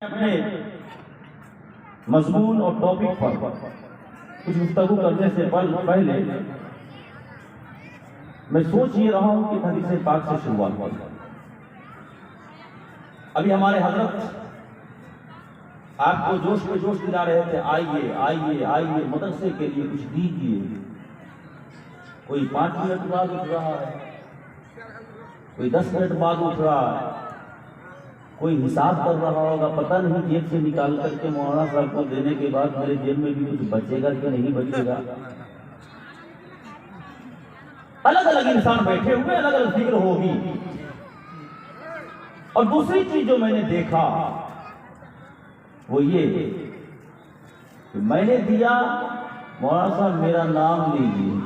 अपने मजमून और टॉपिक पर कुछ गुफ्तगू करने से पहले मैं सोच ये रहा हूं कि हदीस पाक से शुरुआत हो। अभी हमारे हजरत आपको जोश में जोश दिला रहे थे, आइए आइए आइए मदरसे के लिए कुछ दीजिए। कोई 5 मिनट बाद उठ रहा है, कोई 10 मिनट बाद उठ रहा है, कोई हिसाब कर रहा होगा, पता नहीं जेब से निकाल करके मौलाना साहब को देने के बाद मेरे जेब में भी कुछ बचेगा कि नहीं बचेगा। अलग अलग इंसान बैठे हुए, अलग अलग फिक्र होगी। और दूसरी चीज जो मैंने देखा वो ये कि मैंने दिया, मौलाना साहब मेरा नाम लीजिए।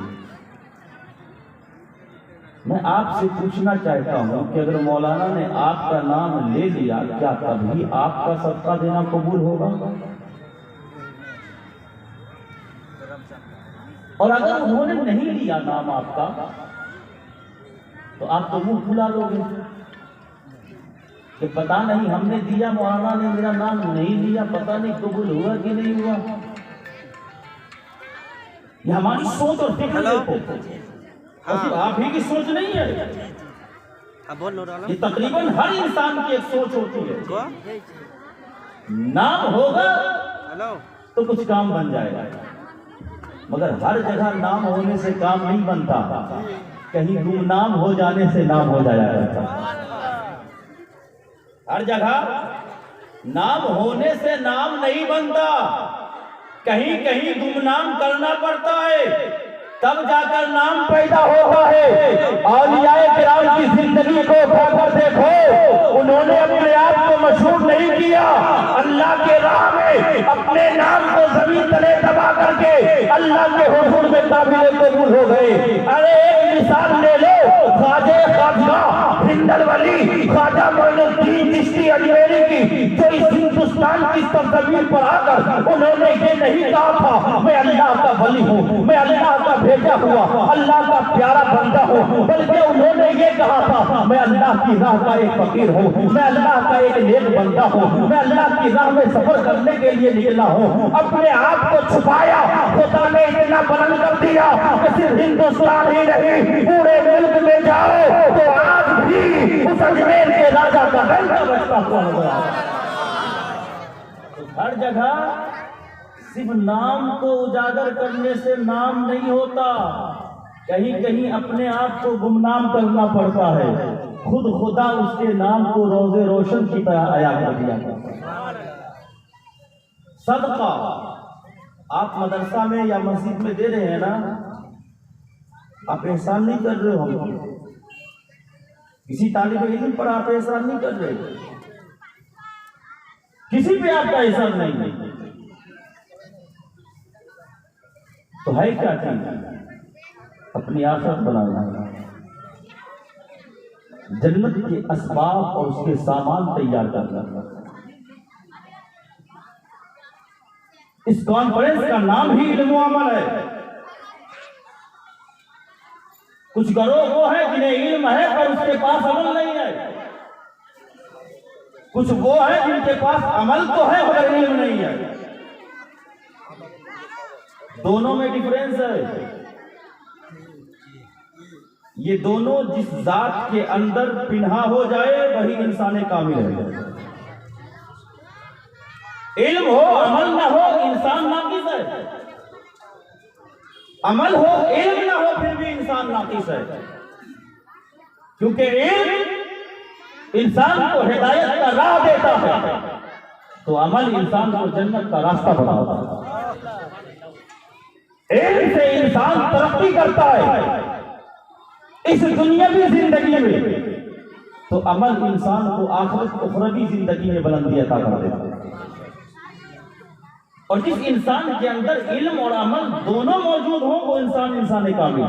मैं आपसे पूछना चाहता हूं कि अगर मौलाना ने आपका नाम ले लिया, क्या कभी आपका सदका देना कबूल होगा? और अगर उन्होंने नहीं लिया नाम आपका, तो आप तो मुंह फुला लोगे कि पता नहीं हमने दिया, मौलाना ने मेरा नाम नहीं लिया, पता नहीं कबूल हुआ कि नहीं हुआ। ये हमारी सोच और फिक्र आप ही की सोच नहीं है, ये तकरीबन हर इंसान की एक सोच होती है। नाम होगा तो कुछ काम बन जाएगा, मगर हर जगह नाम होने से काम नहीं बनता, कहीं गुमनाम हो जाने से नाम हो जाया करता। हर जगह नाम होने से नाम नहीं बनता, कहीं कहीं गुमनाम करना पड़ता है, तब जाकर नाम पैदा होता है। औलियाए किराम की जिंदगी को उठाकर देखो, उन्होंने अपने आप को मशहूर नहीं किया, अल्लाह के राह में अपने नाम को जमीन तले दबा करके अल्लाह के हुजूर में काबिल कबूल हो गए। अरे एक मिसाल ले लो, ख्वाजा खाजा हिंदल वली ख्वाजा मोइनुद्दीन चिश्ती अजमेरी की, जो इस हिंदुस्तान की सरजमीन पर आकर उन्होंने ये नहीं कहा था मैं अल्लाह का वली हूँ, मैं अल्लाह का भेजा हुआ, अल्लाह का प्यारा बंदा हूँ, बल्कि उन्होंने ये कहा था मैं अल्लाह की राह का एक फकीर हूँ, मैं अल्लाह का एक नेक बंदा हूँ, मैं अल्लाह की राह में सफर करने के लिए निकला हूँ। अपने आप को छुपाया, खुदा ने इतना बुलंद कर दिया कि सिर्फ हिंदुस्तान ही नहीं पूरे मुल्क में जाओ तो आज भी उस अजमेर के राजा का डंका बजता हुआ होगा। हर जगह सिर्फ नाम को उजागर करने से नाम नहीं होता, कहीं कहीं अपने आप को गुमनाम करना पड़ता है। खुद खुदा उसके नाम को रोजे रोशन की तरह आया कर दिया। सदका आप मदरसा में या मस्जिद में दे रहे हैं ना, आप एहसान नहीं कर रहे हो, किसी तालिब इल्म पर आप एहसान नहीं कर रहे, किसी पे आपका एहसान नहीं, तो है क्या चीज? अपनी आखिरत बनाना, जन्नत के असबाब और उसके सामान तैयार करना। इस कॉन्फ्रेंस का नाम ही इल्म अमल है। कुछ गरोह वो है जिन्हें इल्म है पर उसके पास अमल नहीं है, कुछ वो है जिनके पास अमल तो है मगर इल्म नहीं है। दोनों में डिफरेंस है। ये दोनों जिस जात के अंदर पिन्हा हो जाए वही इंसान कामिल है। इल्म हो अमल ना हो इंसान नाकिस है, अमल हो इल्म ना हो फिर भी इंसान नाकिस है। क्योंकि इल्म इंसान को हिदायत का राह देता है, तो अमल इंसान को जन्नत का रास्ता बनाता है। इल्म से इंसान तरक्की करता है इस दुनियावी जिंदगी में, तो अमल इंसान को आखिरत उखरवी जिंदगी में बुलंदी अता कर देता है। और जिस इंसान के अंदर इल्म और अमल दोनों मौजूद हो वो इंसान कामिल।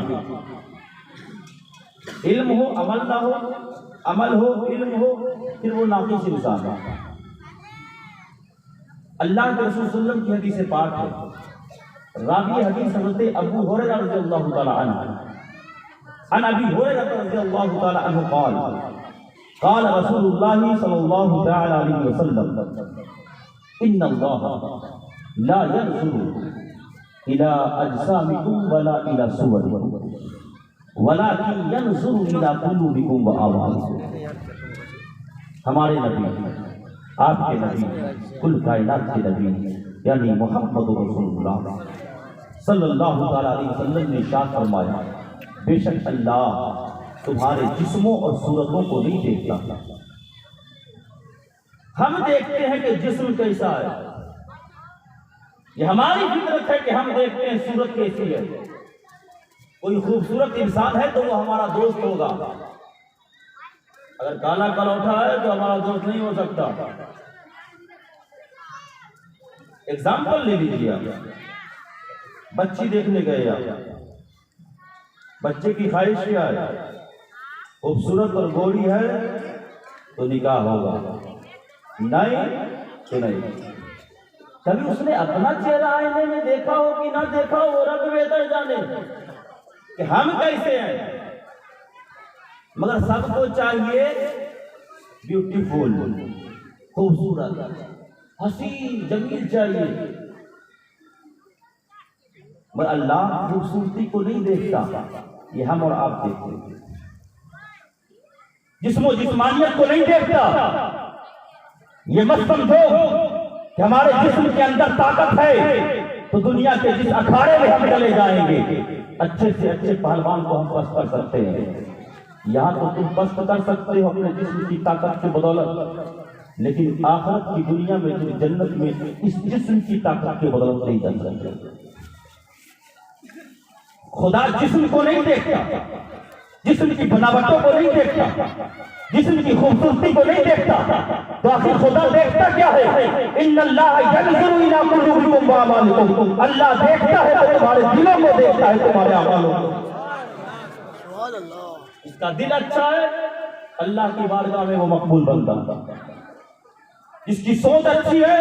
इल्म हो अमल ना हो, अमल हो इल्म हो, फिर वो नाकिस इंसान है। अल्लाह के रसूल सल्लल्लाहु अलैहि वसल्लम की हदीस पाक है, रावी हदीस हज़रत अबू हुरैरा रज़ियल्लाहु तआला अन्हु अन अबी हुरैरा रज़ियल्लाहु तआला अन्हु क़ाल क़ाल रसूलुल्लाह सल्लल्लाहु तआला अलैहि वसल्लम इन्नल्लाह ला यंजुरु इला अजसामिकुम वला इला सुवरिकुम वलाकिन यंजुरु इला कुलूबिकुम व आमालिकुम। हमारे नबी, आपके नबी, कुल कायनात के नबी यानी मोहम्मद रसूलुल्लाह सल्लल्लाहु अलैहि वसल्लम ने इरशाद फरमाया, बेशक अल्लाह तुम्हारे जिस्मों और सूरतों को नहीं देखता। हम देखते हैं कि जिस्म कैसा है, ये हमारी फितरत है कि हम देखते हैं सूरत कैसी है। कोई खूबसूरत इंसान है तो वो हमारा दोस्त होगा, अगर काला कलौठा है तो हमारा दोस्त नहीं हो सकता। एग्जाम्पल ले लीजिए, आप बच्ची देखने गए, आप बच्चे की ख्वाहिश क्या है, खूबसूरत और गोरी है तो निकाह होगा, नहीं तो नहीं। कभी उसने अपना चेहरा आईने में देखा हो कि ना देखा हो, वो रब बेहतर जाने कि हम कैसे हैं। मगर सबको चाहिए ब्यूटीफुल, खूबसूरत, हसीन, जमील चाहिए। मगर अल्लाह खूबसूरती को नहीं देखता, ये हम और आप देखते हैं। जिस्मो जिस्मानियत को नहीं देखता। ये मत समझो कि हमारे जिस्म के अंदर ताकत है तो दुनिया के जिस अखाड़े में हम चले जाएंगे, अच्छे से अच्छे पहलवान को हम पस्त कर सकते हैं। यहाँ तो तुम पस्त कर सकते हो अपने जिस्म की ताकत की बदौलत, लेकिन आखिरत की दुनिया में तुम जन्नत में इस जिस्म की ताकत की बदौलत नहीं जा सकते। खुदा जिस्म को नहीं देखता, जिस्म की बनावटों को नहीं देखता, जिस्म की खूबसूरती को नहीं देखता, तो आखिर खुदा देखता क्या है? इन्नल्लाह यंजुरु इला कुलूबिकुम व अमालिकुम। अल्लाह देखता है तो तुम्हारे दिलों को देखता है, तुम्हारे अमालों को। इसका दिल अच्छा है, अल्लाह की बारगाह में वो मकबूल बनता। इसकी सोच अच्छी है,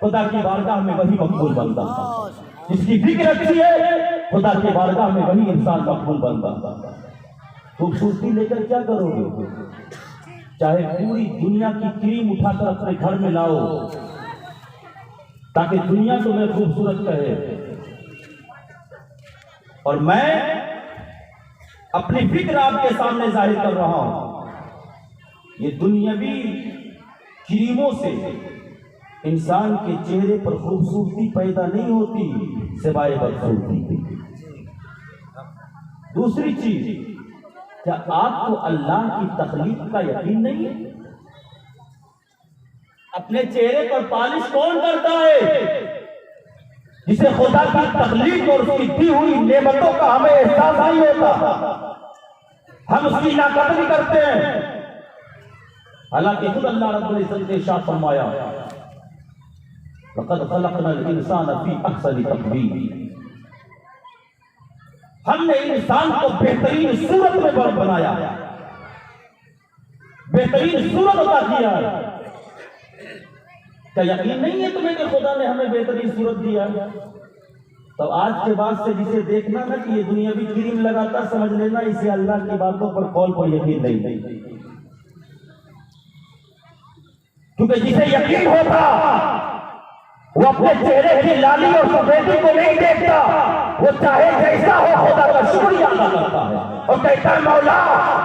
खुदा की बारगाह में वही मकबूल बनता। जिसकी फिक्र अच्छी है, खुदा की बारगाह में वही इंसान मकबूल बनता। खूबसूरती लेकर क्या करोगे? चाहे पूरी दुनिया की क्रीम उठाकर अपने घर में लाओ ताकि दुनिया तुम्हें खूबसूरत कहे, और मैं अपनी फिक्र आपके सामने जाहिर कर रहा हूं। ये दुनियावी क्रीमों से इंसान के चेहरे पर खूबसूरती पैदा नहीं होती सिवाय बदसूरती। दूसरी चीज, क्या आपको अल्लाह की तखलीक का यकीन नहीं है? अपने चेहरे पर पालिश कौन करता है? जिसे खुदा की तखलीक और उसकी दी हुई नेमतों का हमें एहसास नहीं होता, हम उसकी नाकदरी करते हैं। हालांकि खुद अल्लाह रब्बुल इज्जत ने इरशाद फरमाया, लक़द ख़लक़नल इंसान फ़ी अहसनि तक़वीम। हमने इंसान को बेहतरीन सूरत में बनाया, बेहतरीन सूरत अता किया। क्या यकीन नहीं है तुम्हें कि खुदा ने हमें बेहतरीन सूरत दिया? तो आज के बाद से जिसे देखना ना कि ये दुनियावी क्रीम लगाता, समझ लेना इसे अल्लाह की बातों पर कौल पर यकीन नहीं। क्योंकि जिसे यकीन होता वो अपने चेहरे की लाली और सफेदी को नहीं देखता, वो चाहे जैसा हो खुदा का शुक्रिया अदा करता है और कहता है, मौला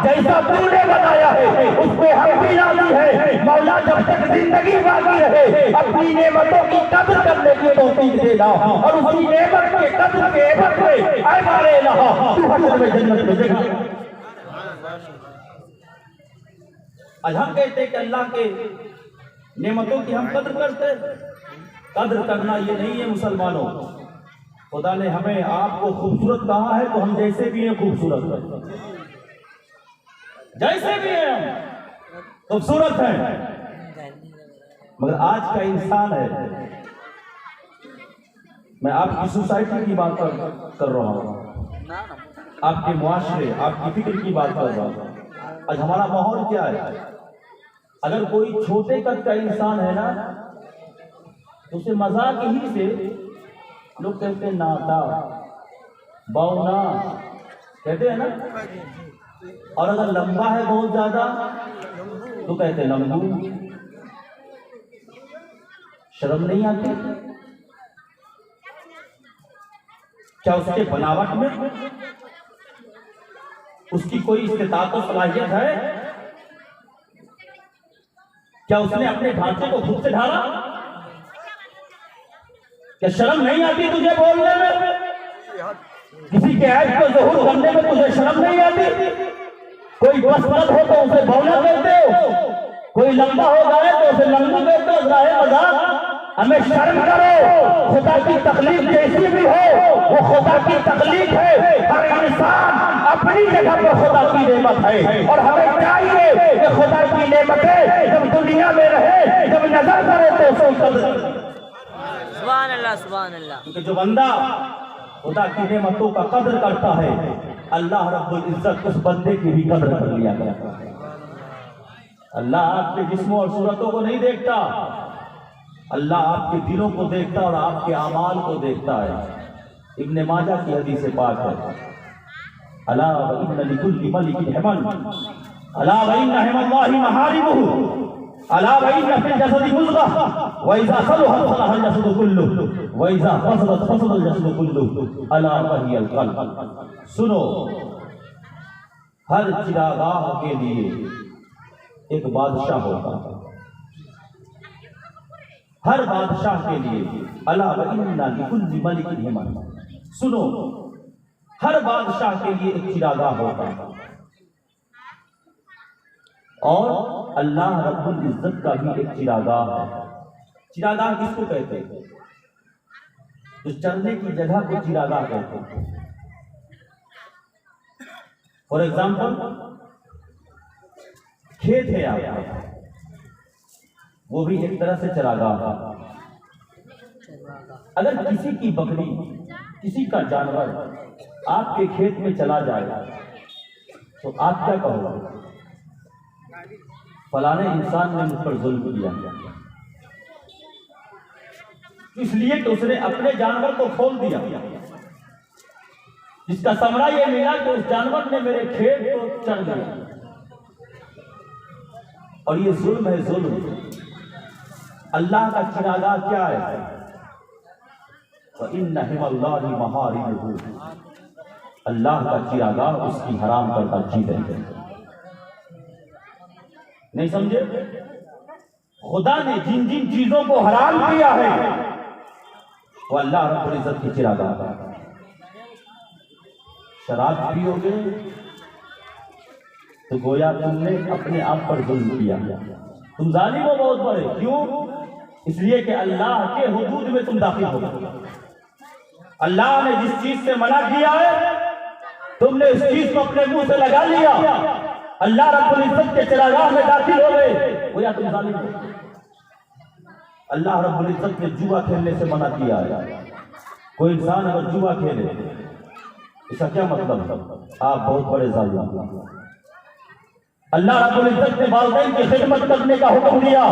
जैसा तूने बनाया है उस पे हम भी राजी है। मौला जब तक जिंदगी बाकी रहे अपनी नेमतों की कदर करने की तौफीक देना, और उसी नेमत के कदर के एवज में ऐ मारे इलाहा तू हश्र में जन्नत में जगह। आज हम कहते हैं कि अल्लाह के नेमतों की हम कदर करते हैं। कदर करना ये नहीं है मुसलमानों। खुदा ने हमें आपको खूबसूरत कहा है तो हम जैसे भी हैं खूबसूरत हैं, जैसे भी हैं खूबसूरत हैं। मगर आज का इंसान है, मैं आपकी सोसाइटी की बात कर रहा हूँ, आपके मुआशरे, आपकी फिक्र की बात कर रहा हूँ। आज हमारा माहौल क्या है? अगर कोई छोटे कद का इंसान है ना, उसे मजाक ही से लोग कहते हैं नाता, बौना कहते हैं ना, और अगर लंबा है बहुत ज्यादा तो कहते हैं लंबू। शर्म नहीं आती? क्या उसके बनावट में उसकी कोई इस्तेताअत और सलाहियत है? क्या उसने अपने ढांचे को खुद से ढाला? क्या शर्म नहीं आती तुझे बोलने में? किसी के ऐब को ज़हूर करने में तुझे शर्म नहीं आती? कोई बसमत हो तो उसे बौना कहते हो, कोई लंबा हो जाए तो उसे लंबा कहते हो। ज़ाहिर मजाक, हमें शर्म करो। खुदा की तकलीफ जैसी भी हो वो खुदा की तकलीफ है। हर इंसान अपनी जगह पर खुदा की नेमत है और हमें चाहिए कि खुदा की नेमतें जब दुनिया में रहे, जब नजर करे तो उसको कदर। सुभान अल्लाह, सुभान अल्लाह। क्योंकि जो बंदा खुदा की नेमतों का कदर करता है, अल्लाह रब्बुल इज्जत उस बंदे की भी कदर कर लिया करता है। अल्लाह आपके जिस्मों और सूरतों को नहीं देखता, अल्लाह आपके दिलों को देखता और आपके अमाल को देखता है। इब्ने माजा की हदीस पाक है, अला व इन्ना लिकुल्लि मलिकिन हिमन, अला व इन्ना हिमल्लाहि महारिमुहु, अला व इन्ना फिल जसदि मुज़ग़ह, व इज़ा सलुहा सलहल जसदु कुल्लुहु, व इज़ा फसदत फसदल जसदु कुल्लुहु, अला वहियल क़ल्ब। सुनो, हर चिरागाह के लिए एक बादशाह होता है। हर बादशाह के लिए अला व इन्ना लिकुल्लि मलिकिन हिमन। सुनो, हर बादशाह के लिए एक चिरागाह होता है और अल्लाह रब्बुल इज्जत का भी एक चिरागाह है। चिरागाह किसको कहते हैं? तो चलने की जगह को चिरागाह कहते हैं। फॉर एग्जाम्पल, खेत है आपका, वो भी एक तरह से चरागाह है। अगर किसी की बकरी, किसी का जानवर आपके खेत में चला जाए तो आप क्या कहोगे? फलाने इंसान ने मुझ पर जुल्म किया, इसलिए तो उसने अपने जानवर को खोल दिया, जिसका समरा ये मिला कि उस जानवर ने मेरे खेत को चढ़ गया। और ये जुल्म है, जुल्म। अल्लाह का चिरागाह क्या है? तो इन्ना हिमल्लाहि महारिमुहु, अल्लाह का चिरागाह उसकी हराम करता चीजें। नहीं समझे? खुदा ने जिन जिन चीजों को हराम किया है वो अल्लाह रब्बुल इज्जत की चिरागाह है। शराब पियोगे तो गोया तुमने अपने आप पर जुल्म किया, तुम जालिम हो बहुत बड़े। क्यों? इसलिए कि अल्लाह के हुदूद में तुम दाखिल हो गए। अल्लाह ने जिस चीज से मना किया है तुमने उस चीज को अपने मुंह से लगा लिया, अल्लाह रब्बुल इज्जत के चिरागाह में दाखिल हो गए, गोया तुम जालिम हो। अल्लाह रब्बुल इज्जत ने जुआ खेलने से मना किया है। कोई इंसान अगर जुआ खेले इसका क्या मतलब? आप बहुत बड़े जालिम। अल्लाह रब्बुल इज्जत ने वालिदैन की खिदमत करने का हुक्म दिया।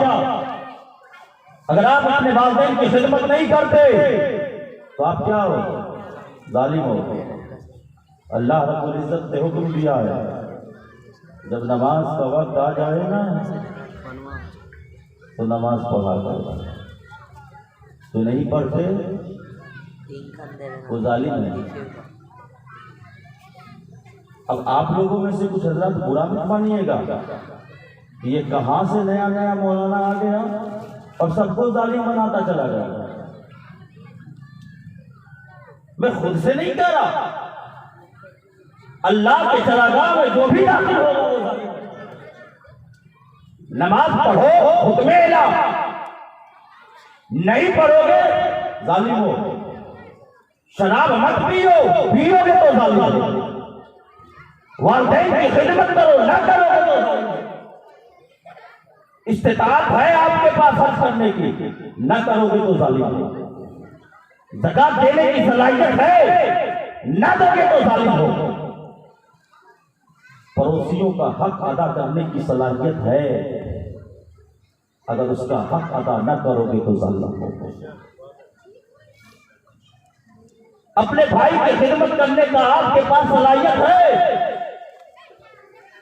अगर आप अपने वालिदैन की खिदमत नहीं करते तो आप क्या हो? जालिम हो। अल्लाह रब्बुल इज्जत ने हुक्म दिया है, जब नमाज का वक्त आ जाए ना तो नमाज पढ़ा करो, तो नहीं पढ़ते वो जालिम नहीं। अब आप लोगों में से कुछ हजरत बुरा मत मानिएगा, ये कहां से नया नया मौलाना आ गया और सबको जालिम बनाता चला गया। मैं खुद से नहीं कह रहा, अल्लाह के चरागाह में जो भी दाखिल होगा वो जालिम। नमाज पढ़ो, हुक्म इलाह, नहीं पढ़ोगे जालिम हो। शराब मत पियो, पियोगे तो जालिम हो। वालिदैन की खिदमत करो, ना करोगे तो जालिम हो। इस्तिताअत है आपके पास खर्च करने की, ना करोगे तो जालिम हो। ज़कात देने की सलाहियत है, ना दोगे तो जालिम हो। पड़ोसियों का हक अदा करने की सलाहियत है, अगर उसका हक अदा न करोगे तो जालिम हो। अपने भाई की खिदमत करने का आपके पास सलाहियत है,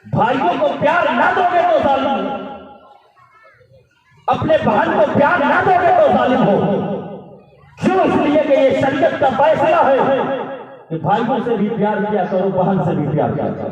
भाइयों को प्यार ना दोगे तो जालिम हो। अपने बहन को प्यार ना दोगे तो जालिम शरीयत का फैसला है कि भाइयों से भी प्यार किया करो, बहन से भी प्यार किया करो।